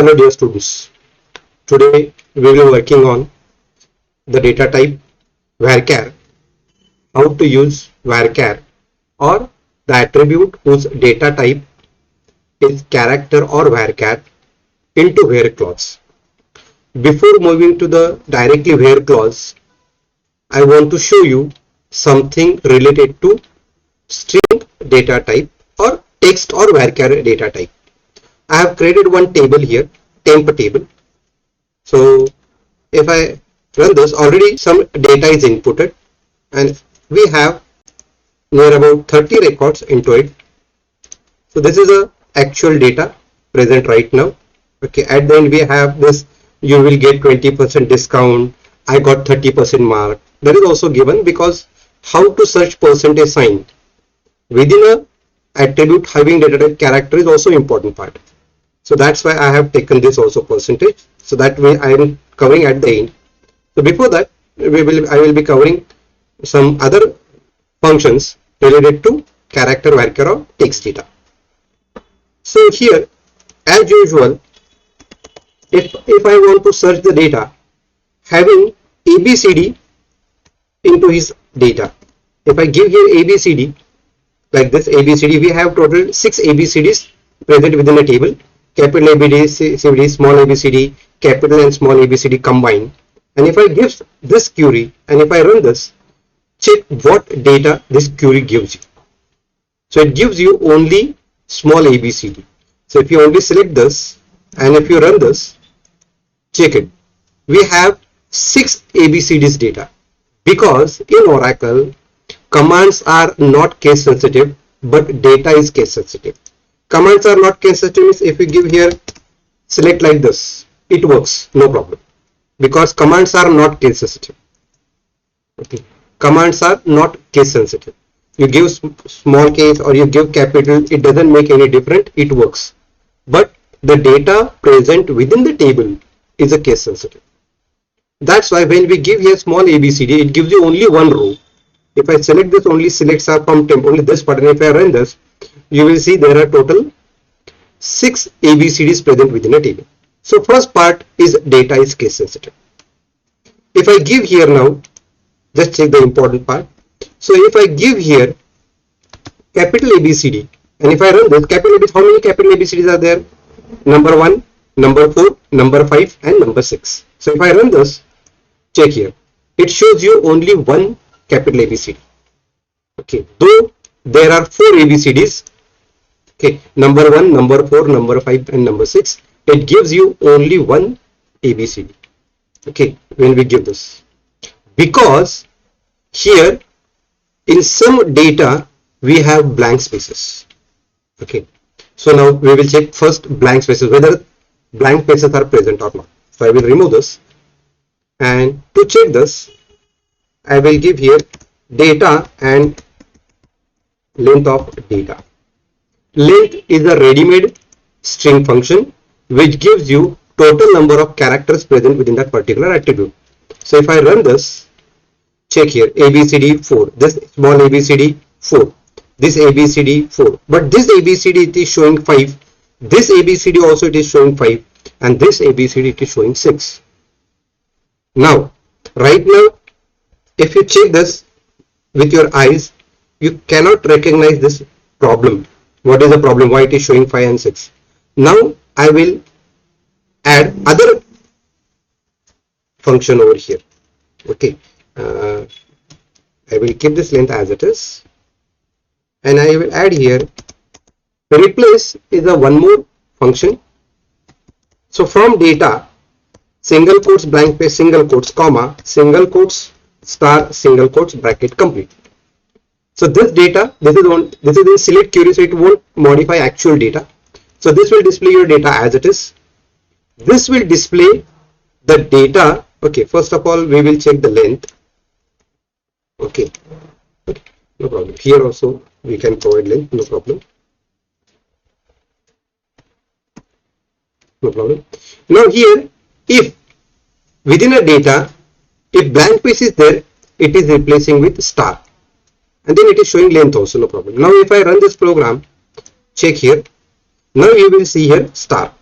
Hello dear students, today we will be working on the data type varchar, how to use varchar or the attribute whose data type is character or varchar into where clause. Before moving to the directly where clause, I want to show you something related to string data type or text or varchar data type. I have created one table here, temp table. So if I run this, already some data is inputted and we have near about 30 records into it. So this is a actual data present right now. Okay, at the end we have this, you will get 20% discount. I got 30% mark. That is also given because how to search percentage sign within a attribute having data type character is also important part. So that's why I have taken this also percentage. So that way I am covering at the end. So before that, I will be covering some other functions related to character, varchar or text data. So here, as usual, if I want to search the data having ABCD into his data, if I give here ABCD like this ABCD, we have total 6 ABCDs present within a table. Capital ABCD, small ABCD, capital and small ABCD combined. And if I give this query and if I run this, check what data this query gives you. So it gives you only small ABCD. So if you only select this and if you run this, check it. We have 6 ABCDs data because in Oracle, commands are not case sensitive, but data is case sensitive. Commands are not case sensitive. If you give here select like this, it works, no problem, because commands are not case sensitive. Okay, commands are not case sensitive. You give small case or you give capital, it doesn't make any difference, it works. But the data present within the table is a case sensitive. That's why when we give here small ABCD, it gives you only one row. If I select this, only selects are from temp, only this button. If I run this, you will see there are total 6 ABCDs present within a table. So first part is data is case sensitive. If I give here now, just check the important part. So if I give here capital ABCD and if I run this capital ABCD, how many capital ABCDs are there? Number 1, number 4, number 5 and number 6. So if I run this, check here, it shows you only one capital ABCD. Okay, though there are 4 ABCDs, okay, number 1, number 4, number 5 and number 6, it gives you only one ABCD. Okay, when we give this, because here in some data we have blank spaces. Okay, so now we will check first blank spaces, whether blank spaces are present or not. So I will remove this, and to check this I will give here data and length of data. Length is a ready-made string function which gives you total number of characters present within that particular attribute. So if I run this, check here ABCD 4, this small ABCD 4, this ABCD 4, but this ABCD it is showing 5, this ABCD also it is showing 5, and this ABCD it is showing 6. Now right now if you check this with your eyes, you cannot recognize this problem. What is the problem? Why it is showing 5 and 6? Now I will add other function over here. Okay, I will keep this length as it is, and I will add here replace is a one more function. So from data, single quotes, blank space, single quotes, comma, single quotes, star, single quotes, bracket, complete. So this data, this is in select query, so it won't modify actual data. So this will display your data as it is. This will display the data. Okay, first of all we will check the length. Okay, no problem. Here also we can provide length, no problem. No problem. Now here, if within a data, if blank space is there, it is replacing with star, and then it is showing length also, no problem. Now if I run this program, check here, now you will see here star.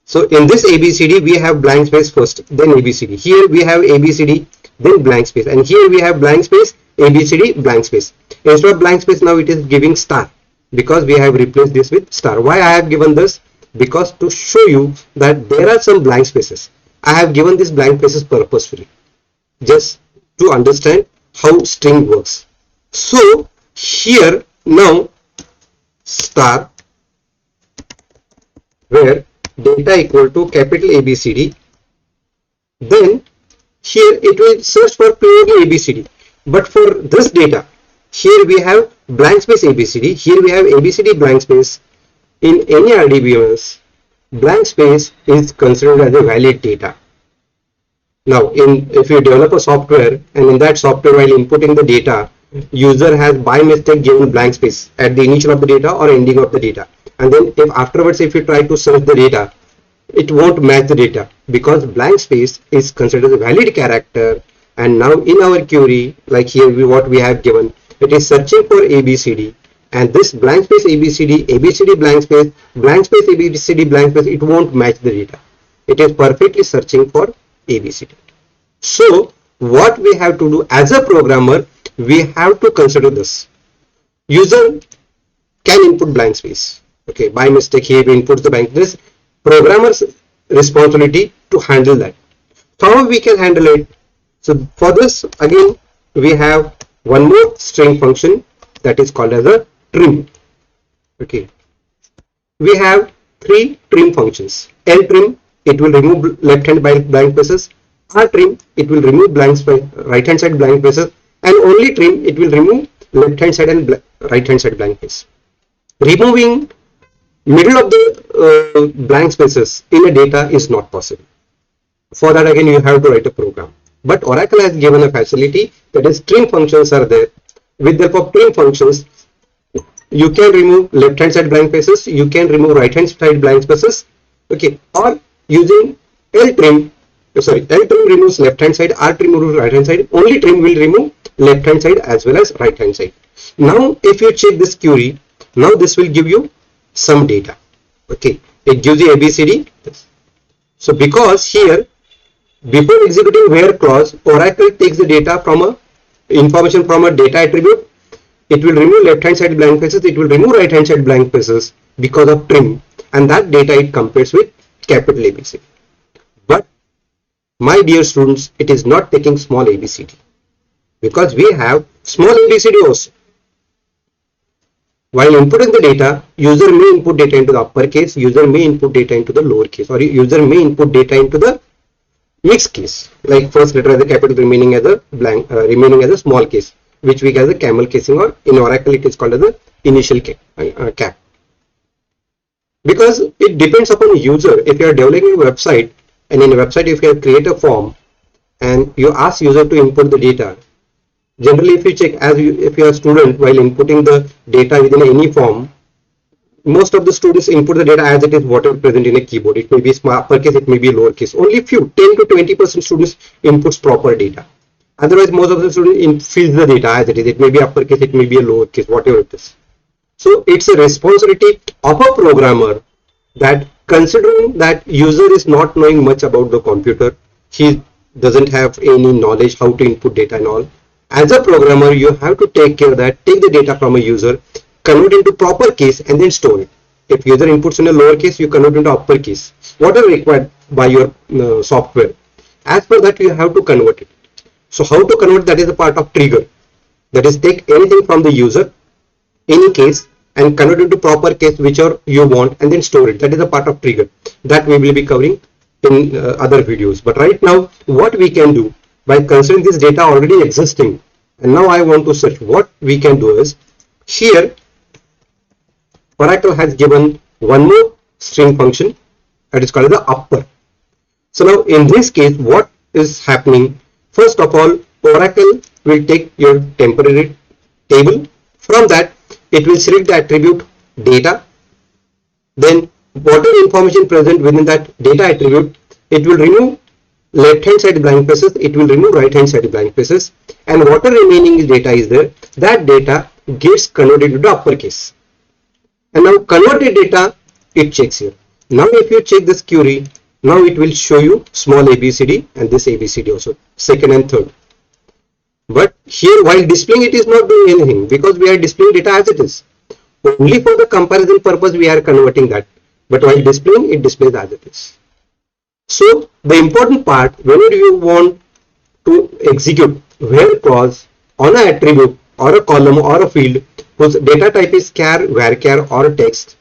So in this ABCD, we have blank space first, then ABCD. Here we have ABCD, then blank space, and here we have blank space, ABCD, blank space. Instead of blank space, now it is giving star, because we have replaced this with star. Why I have given this? Because to show you that there are some blank spaces. I have given these blank spaces purposefully, just to understand how string works. So here now star, where data equal to capital ABCD, then here it will search for purely ABCD. But for this data, here we have blank space ABCD, here we have ABCD blank space. In any RDBMS, blank space is considered as a valid data. Now, if you develop a software and in that software while inputting the data, user has by mistake given blank space at the initial of the data or ending of the data, and then if afterwards if you try to search the data, it won't match the data because blank space is considered a valid character. And now in our query, like here what we have given, it is searching for ABCD, and this blank space ABCD, ABCD blank space ABCD blank space, it won't match the data. It is perfectly searching for ABCD. So what we have to do as a programmer, we have to consider this. User can input blank space. Okay, by mistake he inputs the blank. This programmer's responsibility to handle that. How we can handle it? So for this, again, we have one more string function that is called as a trim. Okay, we have three trim functions. L trim, it will remove left hand blank spaces. R trim, it will remove right hand side blank spaces, and only trim, it will remove left hand side and right hand side blank space. Removing middle of the blank spaces in a data is not possible. For that, again, you have to write a program. But Oracle has given a facility, that is trim functions are there. With the help of trim functions, you can remove left hand side blank spaces, you can remove right hand side blank spaces. Okay, or using L trim removes left hand side, R trim removes right hand side, only trim will remove left hand side as well as right hand side. Now if you check this query, now this will give you some data. Okay, it gives you ABCD. So because here, before executing where clause, Oracle takes the data from information from a data attribute. It will remove left hand side blank spaces, it will remove right hand side blank spaces because of trim, and that data it compares with capital ABCD. But my dear students, it is not taking small ABCD, because we have small ABCD also. While inputting the data, user may input data into the uppercase, user may input data into the lowercase, or user may input data into the mixed case, like first letter as a capital remaining as a blank, remaining as a small case, which we get as a camel casing, or in Oracle it is called as the initial cap. Because it depends upon user. If you are developing a website, and in a website if you create a form and you ask user to input the data, generally if you check, if you are a student, while inputting the data within any form, most of the students input the data as it is whatever present in a keyboard. It may be uppercase, it may be lowercase. Only few, 10 to 20% students inputs proper data. Otherwise, most of the students fills the data as it is. It may be uppercase, it may be a lowercase, whatever it is. So it's a responsibility of a programmer that, considering that user is not knowing much about the computer, he doesn't have any knowledge how to input data and all. As a programmer, you have to take care that, take the data from a user, convert into proper case and then store it. If user inputs in a lower case, you convert into upper case, whatever required by your software. As per that, you have to convert it. So how to convert, that is a part of trigger. That is, take anything from the user, any case, and convert it into proper case whichever you want, and then store it. That is a part of trigger that we will be covering in other videos. But right now, what we can do by considering this data already existing, and now I want to search, what we can do is, here Oracle has given one more string function that is called the upper. So now in this case, what is happening? First of all, Oracle will take your temporary table. From that, it will select the attribute data. Then whatever information present within that data attribute, it will remove left hand side blank spaces, it will remove right hand side blank spaces, and whatever remaining data is there, that data gets converted into uppercase. And now converted data, it checks here. Now if you check this query, now it will show you small abcd and this abcd also, second and third. But here while displaying it is not doing anything because we are displaying data as it is. Only for the comparison purpose we are converting that, but while displaying it displays as it is. So the important part, whenever you want to execute where clause on an attribute or a column or a field whose data type is char, varchar or text,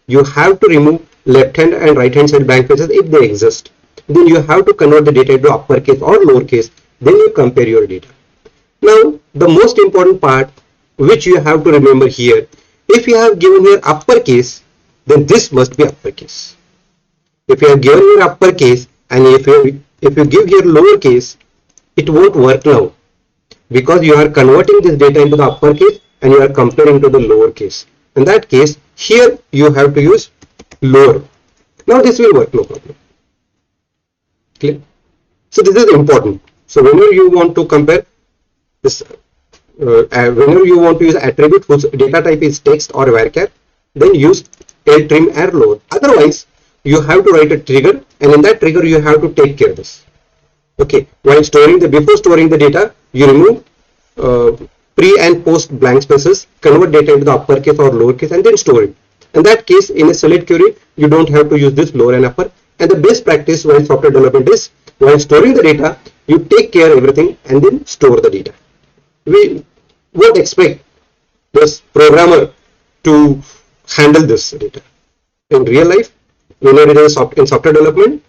you have to remove left hand and right hand side blank spaces if they exist. Then you have to convert the data into uppercase or lowercase. Then you compare your data. Now the most important part which you have to remember here, if you have given here uppercase, then this must be uppercase. If you have given here uppercase and if you give here lowercase, it won't work now because you are converting this data into the uppercase and you are comparing to the lowercase. In that case, here you have to use lower. Now this will work, no problem. Clear? So this is important. So whenever you want to compare this, whenever you want to use attribute whose data type is text or varchar, then use trim or lower. Otherwise, you have to write a trigger, and in that trigger you have to take care of this. Okay, while before storing the data, you remove pre and post blank spaces, convert data into the uppercase or lowercase, and then store it. In that case, in a select query, you don't have to use this lower and upper. And the best practice while software development is, while storing the data, you take care of everything and then store the data. We won't expect this programmer to handle this data. In real life, whenever it is in software development,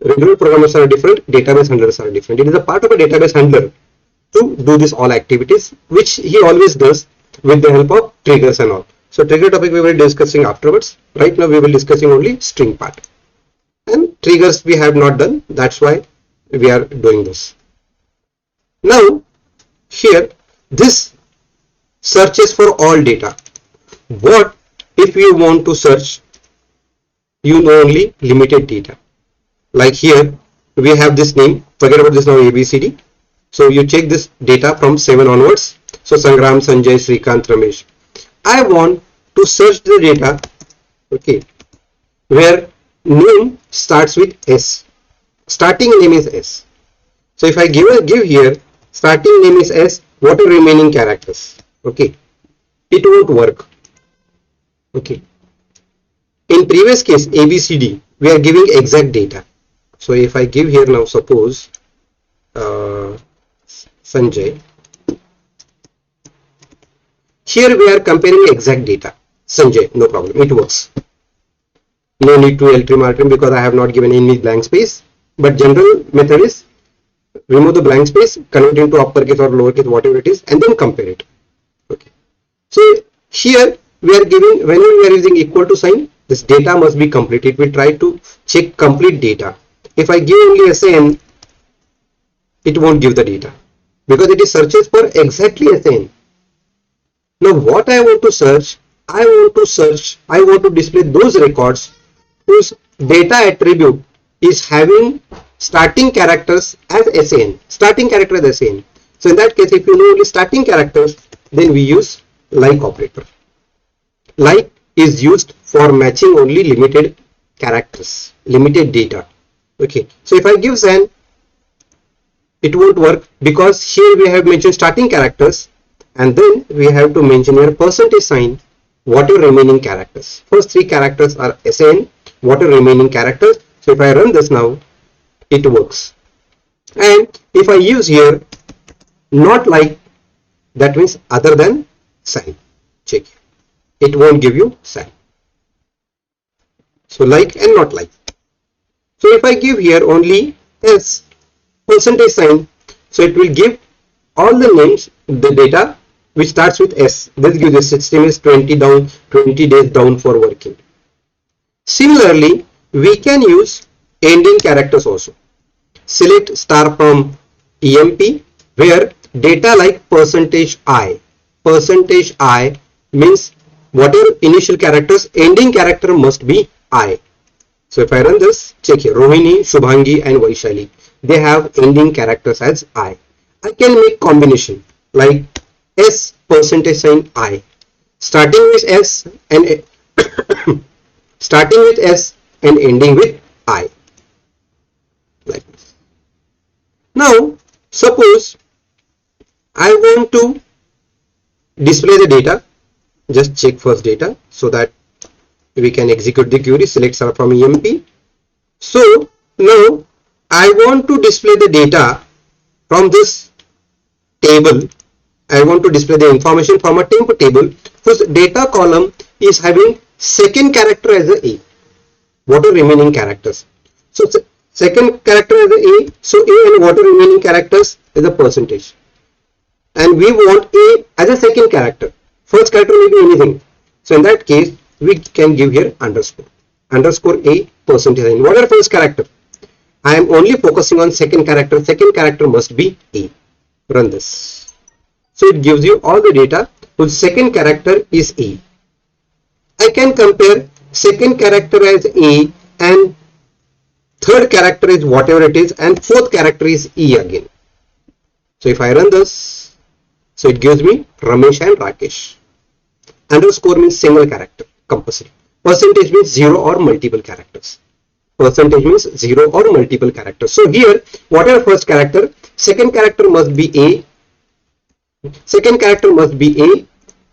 regular programmers are different, database handlers are different. It is a part of a database handler to do this all activities, which he always does with the help of triggers and all. So trigger topic we will be discussing afterwards. Right now we will be discussing only string part. And triggers we have not done, that's why we are doing this. Now here this searches for all data. What if you want to search only limited data? Like here we have this name, forget about this now, ABCD. So you check this data from 7 onwards. So Sangram, Sanjay, Srikanth, Ramesh. I want to search the data, okay, where name starts with S. Starting name is S. So if I give here starting name is S, what are remaining characters? Okay, it won't work. Okay. In previous case ABCD, we are giving exact data. So if I give here now, suppose Sanjay, here we are comparing exact data. Sanjay, no problem, it works. No need to ltrim rtrim because I have not given any blank space. But general method is remove the blank space, convert it into uppercase or lowercase, whatever it is, and then compare it. Okay. So here we are giving, whenever we are using equal to sign, this data must be complete. It will try to check complete data. If I give only SAN, it won't give the data because it is searches for exactly SAN. Now what I want to search, I want to display those records whose data attribute is having starting characters as SAN, starting character as SAN. So in that case, if you know only starting characters, then we use like operator. Like is used for matching only limited characters, limited data. Okay, so if I give SAN, it won't work because here we have mentioned starting characters and then we have to mention here percentage sign, what are remaining characters. First 3 characters are SAN, what are remaining characters. So if I run this now, it works. And if I use here not like, that means other than sign, check, it won't give you sign. So like and not like. So if I give here only S percentage sign, so it will give all the names, the data which starts with S. This gives the system is 20 down, 20 days down for working. Similarly, we can use ending characters also. Select star from EMP where data like percentage I means whatever initial characters, ending character must be I. So if I run this, check here, Rohini, Shubhangi and Vaishali, they have ending characters as I. I can make combination like S percentage sign I, starting with S and starting with S and ending with I, like this. Now suppose I want to display the data. Just check first data so that we can execute the query. Select star from EMP. So now I want to display the data from this table. I want to display the information from a temp table whose data column is having second character as a A. What are remaining characters? So second character as a A. So A and what are remaining characters is a percentage. And we want A as a second character. First character may be anything. So in that case, we can give here underscore. Underscore A percentage sign. What are first character? I am only focusing on second character. Second character must be A. Run this. So it gives you all the data whose second character is A. I can compare second character as A and third character is whatever it is and fourth character is E again. So if I run this, so it gives me Ramesh and Rakesh. Underscore means single character, compulsory. Percentage means 0 or multiple characters. Percentage means 0 or multiple characters. So here, whatever first character, second character must be A. Second character must be A.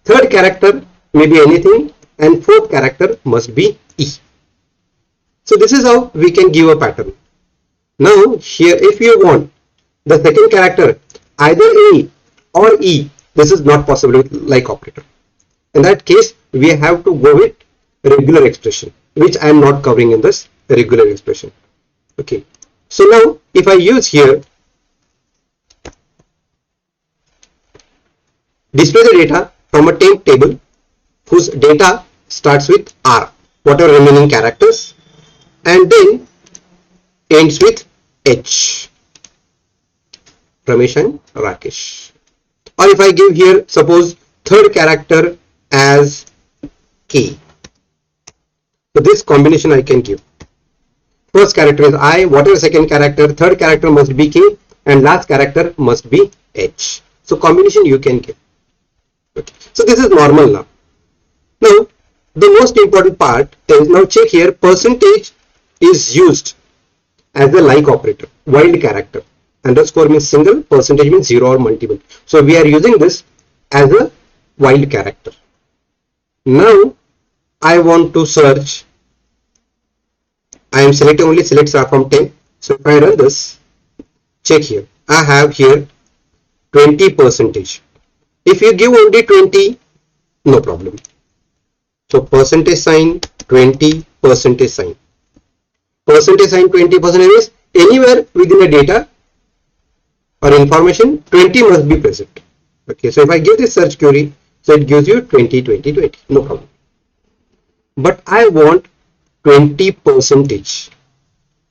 Third character may be anything. And fourth character must be E. So this is how we can give a pattern. Now here, if you want the second character either A or E, this is not possible with like operator. In that case, we have to go with regular expression, which I am not covering in this regular expression. Okay. So now if I use here display the data from a temp table whose data starts with R, what are remaining characters, and then ends with H, Ramesh and Rakesh. Or if I give here suppose third character as K, so this combination I can give. First character is I, whatever second character, third character must be K, and last character must be H. So combination you can give. Okay. So this is normal now. Now the most important part is, now check here, percentage is used as a like operator, wild character. Underscore means single, percentage means 0 or multiple. So we are using this as a wild character. Now I want to search. I am selecting only select star from 10. So if I run this, check here. I have here 20 percentage. If you give only 20, no problem. So percentage sign 20, percentage sign. Percentage sign 20% is anywhere within a data or information 20 must be present. Okay, so if I give this search query, so it gives you 20, 20, 20, no problem. But I want 20 percentage.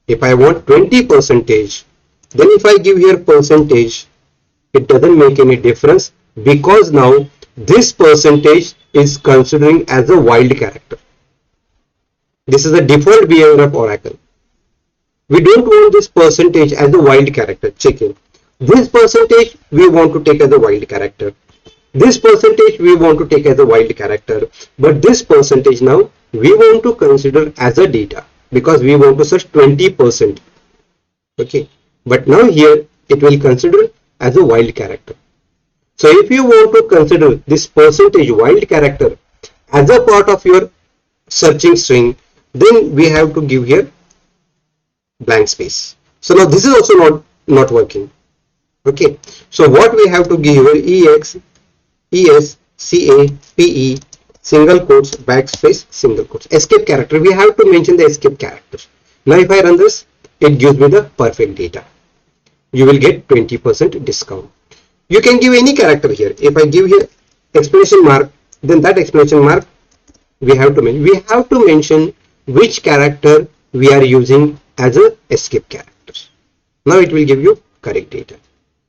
If I want 20 percentage, then if I give here percentage, it doesn't make any difference because now this percentage is considering as a wild character. This is the default behavior of Oracle. We don't want this percentage as a wild character. Check in. This percentage we want to take as a wild character. This percentage we want to take as a wild character. But this percentage now we want to consider as a data because we want to search 20%. Okay. But now here it will consider as a wild character. So if you want to consider this percentage wild character as a part of your searching string, then we have to give here blank space. So now this is also not working. Okay. So what we have to give here, EX, ES, CA, PE, single quotes, backspace, single quotes. Escape character. We have to mention the escape character. Now if I run this, it gives me the perfect data. You will get 20% discount. You can give any character here. If I give here exclamation mark, then that exclamation mark we have to mention. We have to mention which character we are using as a escape character. Now it will give you correct data.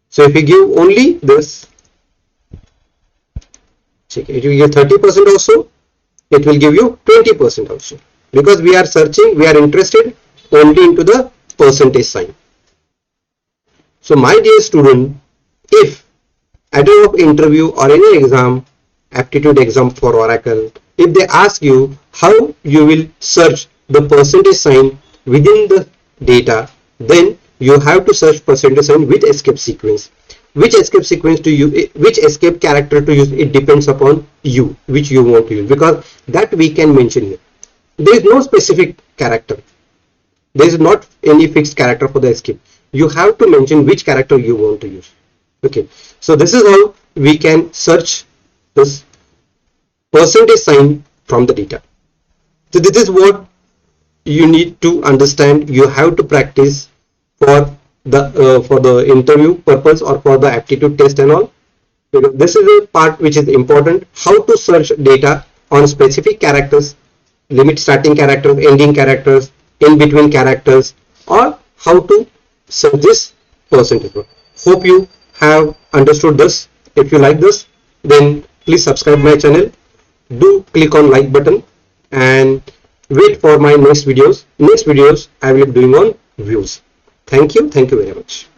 So if you give only this, check it will give 30% also. It will give you 20% also because we are searching. We are interested only into the percentage sign. So my dear student, if at a interview or any exam, aptitude exam for Oracle, if they ask you how you will search the percentage sign within the data, then you have to search percentage sign with escape sequence. Which escape sequence to use, which escape character to use, it depends upon you, which you want to use, because that we can mention here. There is no specific character. There is not any fixed character for the escape. You have to mention which character you want to use. Okay, so this is how we can search this percentage sign from the data. So this is what you need to understand. You have to practice for the interview purpose or for the aptitude test and all, because this is a part which is important. How to search data on specific characters, limit starting characters, ending characters, in between characters, or how to search this percentage. Hope you have understood this. If you like this, then please subscribe my channel. Do click on like button and wait for my next videos. Next videos I will be doing on views. Thank you very much.